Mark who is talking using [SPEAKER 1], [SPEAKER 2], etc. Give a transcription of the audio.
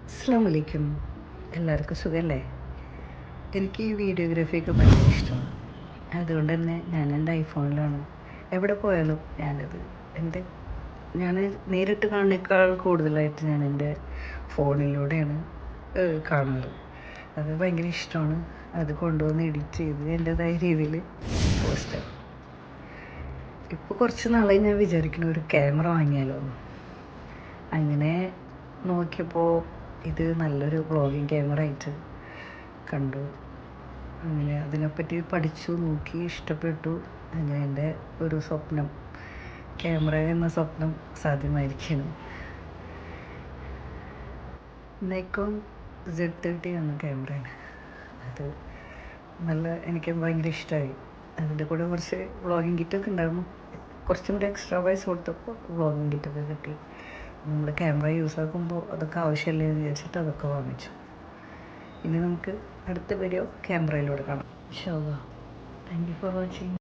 [SPEAKER 1] അസ്സലാമു അലൈക്കും. എല്ലാവർക്കും സുഖമല്ലേ? എനിക്ക് ഈ വീഡിയോഗ്രാഫിയൊക്കെ ഭയങ്കര ഇഷ്ടമാണ്. അതുകൊണ്ട് തന്നെ ഞാൻ എൻ്റെ ഐഫോണിലാണ് എവിടെ പോയാലും ഞാൻ നേരിട്ട് കാണുന്നേക്കാൾ കൂടുതലായിട്ട് ഞാൻ എൻ്റെ ഫോണിലൂടെയാണ് കാണാറ്. അത് ഭയങ്കര ഇഷ്ടമാണ്. അത് കൊണ്ടുവന്ന് എഡിറ്റ് ചെയ്ത് എൻ്റേതായ രീതിയിൽ പോസ്റ്റ് ആക്കും. ഇപ്പോൾ കുറച്ച് നാളായി ഞാൻ വിചാരിക്കുന്ന ഒരു ക്യാമറ വാങ്ങിയാലോ. അങ്ങനെ നോക്കിയപ്പോൾ ഇത് നല്ലൊരു വ്ളോഗിങ് ക്യാമറ ആയിട്ട് കണ്ടു. അങ്ങനെ അതിനെപ്പറ്റി പഠിച്ചു നോക്കി, ഇഷ്ടപ്പെട്ടു. അങ്ങനെ എൻ്റെ ഒരു സ്വപ്നം, ക്യാമറ എന്ന സ്വപ്നം സാധ്യമായിരിക്കുകയാണ്. നിക്കോൺ Z30 എന്ന ക്യാമറയാണ് അത്. എനിക്ക് ഭയങ്കര ഇഷ്ടമായി. അതിൻ്റെ കൂടെ കുറച്ച് വ്ളോഗിങ് കിറ്റൊക്കെ ഉണ്ടായിരുന്നു. കുറച്ചും കൂടി എക്സ്ട്രാ പൈസ കൊടുത്തപ്പോൾ വ്ളോഗിങ് കിറ്റൊക്കെ കിട്ടി. നമ്മൾ ക്യാമറ യൂസ് ആക്കുമ്പോൾ അതൊക്കെ ആവശ്യമില്ലേ എന്ന് വിചാരിച്ചിട്ട് അതൊക്കെ വാങ്ങിച്ചു. ഇനി നമുക്ക് അടുത്ത വീഡിയോ ക്യാമറയിലൂടെ കാണാം. ഇൻഷാ അല്ലാഹ്. Thank you for watching.